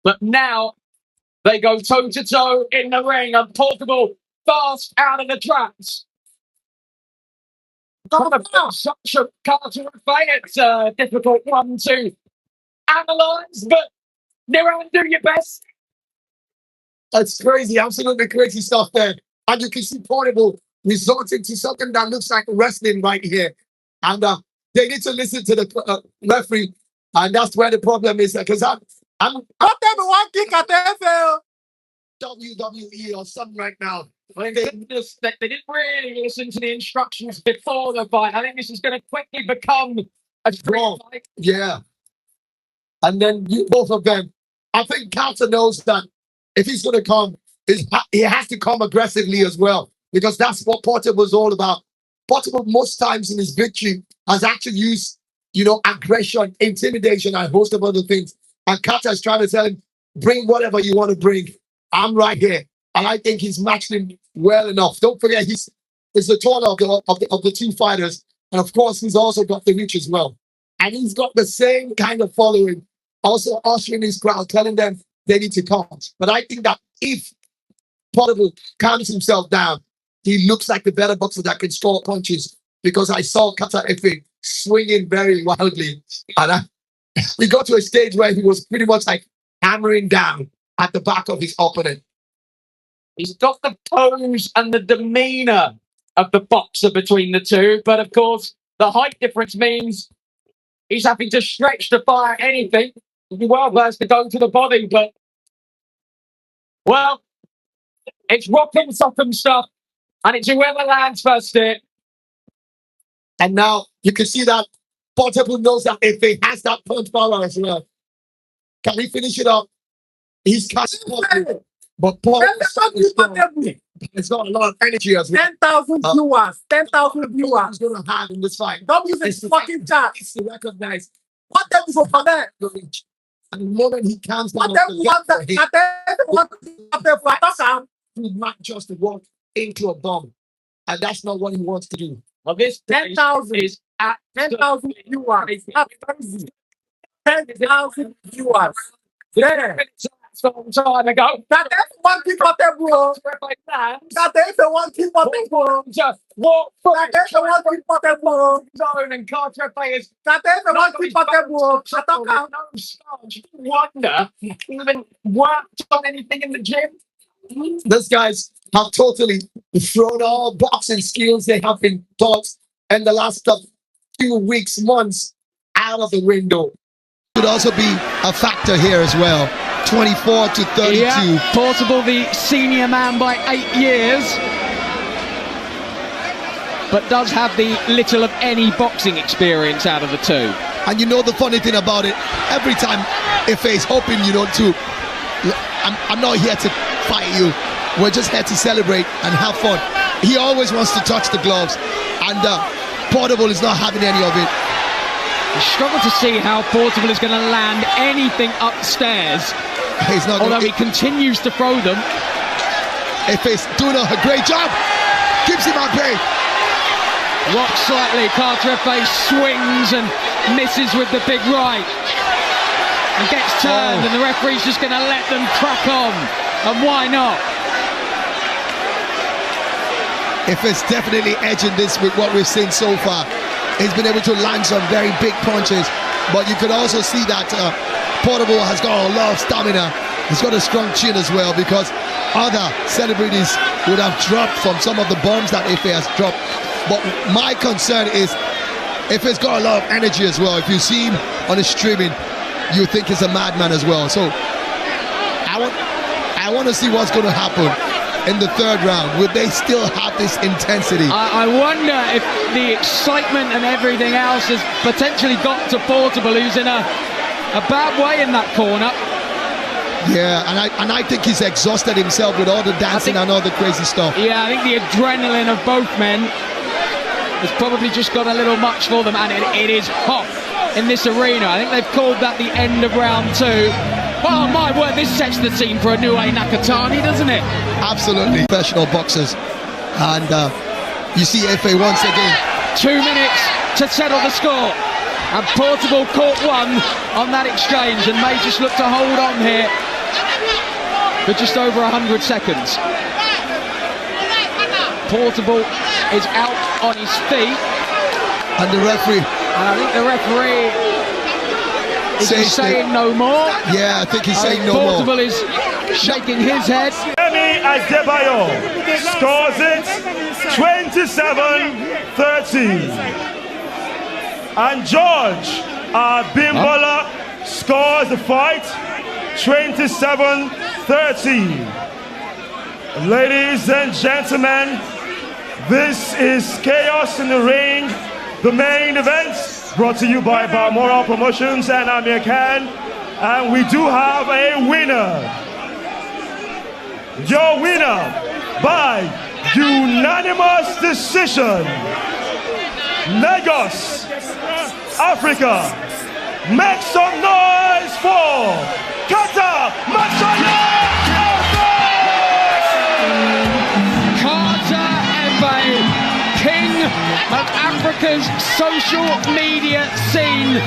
But now they go toe-to-toe in the ring, and Portable fast out of the traps. Such a Carter fight. It's a difficult one to analyse, but Niran, do your best. That's crazy, absolutely crazy stuff there. And you can see Portable resorting to something that looks like wrestling right here. And they need to listen to the referee. And that's where the problem is. Because I'm one kick at the WWE or something right now. They didn't really listen to the instructions before the fight. I think this is going to quickly become a draw fight. Yeah. And then both of them. I think Carter knows that if he's going to come, he has to come aggressively as well. Because that's what Portable is all about. Portable, most times in his victory, has actually used, aggression, intimidation, and a host of other things. And Carter is trying to tell him, bring whatever you want to bring. I'm right here. And I think he's matched him well enough. Don't forget, he's the taller of the two fighters. And of course, he's also got the reach as well. And he's got the same kind of following, also ushering his crowd, telling them they need to come. But I think that if Portable calms himself down, he looks like the better boxer that can score punches. Because I saw Kata Efe swinging very wildly. And we got to a stage where he was pretty much like hammering down at the back of his opponent. He's got the pose and the demeanour of the boxer between the two. But of course, the height difference means he's having to stretch to fire anything. He'd be well versed to go to the body. But, well, it's rocking sock'em stuff. And it's whoever lands first here. And now you can see that Portable knows that if he has that punch power as well, can he finish it up? He's catching Portable. But it's got a lot of energy as well. 10,000 viewers. 10,000 viewers. He's going to have in this fight. Don't use this fucking chat. It's to recognize What them for that? the reach. And the moment he comes down, What them want that? he's not just to walk into a bomb. And that's not what he wants to do. Well, this 10,000 is at 10,000 viewers. 10,000 viewers. Yeah. some time ago. That one keep up there, bro. That the one keep up there, bro. Just walk That the one keep up there, bro. zone and Carter players. That the one keep up there, bro. Shut up, No starch. Wonder even worked on anything in the gym. These guys have totally thrown all boxing skills they have been taught in the last few weeks, months out of the window. Could also be a factor here as well. 24 to 32. Yeah, Portable, the senior man by 8 years, but does have the little of any boxing experience out of the two. And you know the funny thing about it, every time Ife is hoping I'm not here to fight you. We're just here to celebrate and have fun. He always wants to touch the gloves, and Portable is not having any of it. I struggle to see how Portable is going to land anything upstairs. He's not. Although he continues to throw them. Ife's doing a great job. Keeps him at bay. Rocks slightly. Carter Efe swings and misses with the big right. And gets turned, and the referee's just going to let them crack on. And why not? Ife's definitely edging this with what we've seen so far. He's been able to land some very big punches, but you could also see that Portable has got a lot of stamina. He's got a strong chin as well, because other celebrities would have dropped from some of the bombs that Ife has dropped. But my concern is Ife's got a lot of energy as well. If you see him on the streaming, you think he's a madman as well. So I want to see what's going to happen in the third round. Will they still have this intensity? I wonder if the excitement and everything else has potentially got to Portable, who's in a bad way in that corner. Yeah, and I think he's exhausted himself with all the dancing and all the crazy stuff. Yeah, I think the adrenaline of both men has probably just got a little much for them, and it is hot in this arena. I think they've called that the end of round 2. Oh my word, this sets the scene for a new Nakatani, doesn't it? Absolutely. Professional boxers. And you see Ife once again. 2 minutes to settle the score. And Portable caught one on that exchange and may just look to hold on here for just over 100 seconds. Portable is out on his feet. And the referee. And I think the referee is saying no more. Yeah, I think he's saying no Portable more. is shaking his head. Femi Adebayo scores it 27-13. And George Abimbola scores the fight 27-13. Ladies and gentlemen, this is Chaos in the Ring, the main event, brought to you by Balmoral Promotions and Amir Khan. And we do have a winner. Your winner by unanimous decision, Lagos, Africa. Make some noise for Kata Matsala! Carter Embe, king of Africa's social media scene.